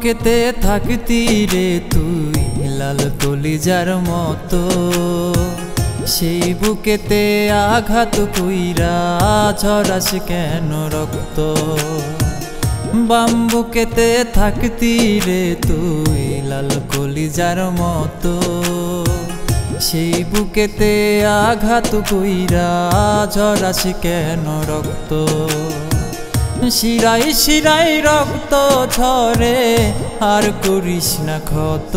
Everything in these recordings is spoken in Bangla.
বুকেতে থাকতি রে তুই লাল কলিজার মতো, সেই বুকেতে আঘাত কইরা ঝরাস কেন রক্ত। বাম বুকেতে থাকতি রে তুই লাল কলিজার মতো, সেই বুকেতে আঘাত কইরা ঝরাস কেন রক্ত। শিরাই শিরাই রক্ত ঝরে আর করিস না ক্ষত।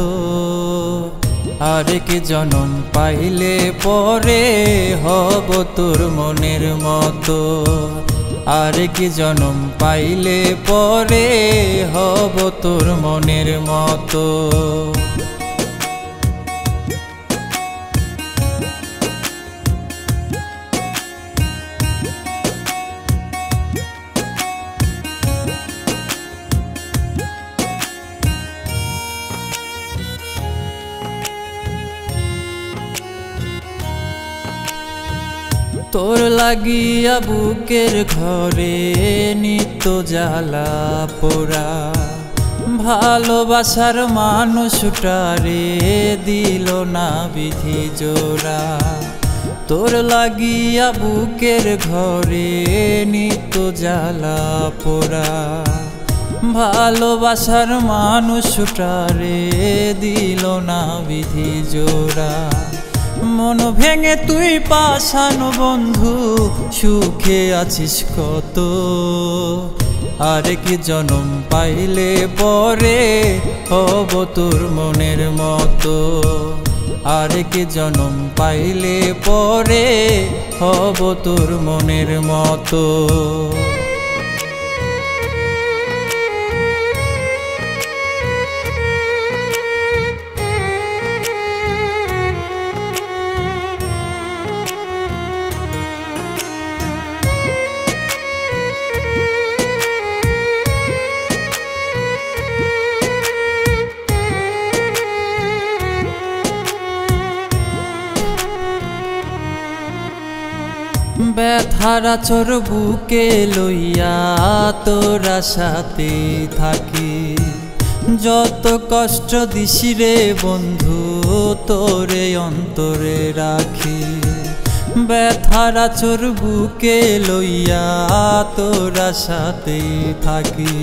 আরেক জনম পাইলে পরে হব তোর মনের মতো, আরেক জনম পাইলে পরে হব তোর মনের মতো। তোর লাগিয়া বুকের ঘরে নিত্য জ্বালা পোড়া, ভালোবাসার মানুষটারে দিল না বিধি জোড়া। তোর লাগিয়া বুকের ঘরে নিত্য জ্বালা পোড়া, ভালোবাসার মানুষটারে দিল না বিধি জোড়া। মন ভেঙে তুই পাষাণ বন্ধু সুখে আছিস কত, আরেক জনম পাইলে পরে হব তোর মনের মতো, আরেক জনম পাইলে পরে হব তোর মনের মতো। ব্যথারা চোর বুকে লইয়া তোরা সাথে থাকি, যত কষ্ট দিস রে বন্ধু তোরে অন্তরে রাখি। ব্যথারা চোর বুকে লইয়া তোরা সাথে থাকি,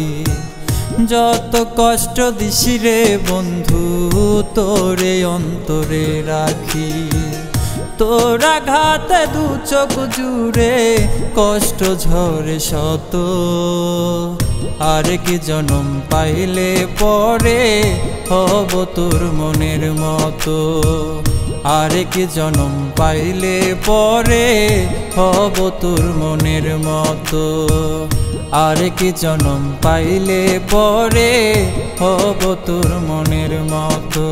যত কষ্ট দিস রে বন্ধু তোরে অন্তরে রাখি। তোরা ঘাতে দু চোখ জুড়ে কষ্ট ঝরে শত, আরেক জনম পাইলে পরে হব তোর মনের মতো, আরেক জনম পাইলে পরে হব তোর মনের মতো, আরেক জনম পাইলে পরে হব তোর মনের মতো।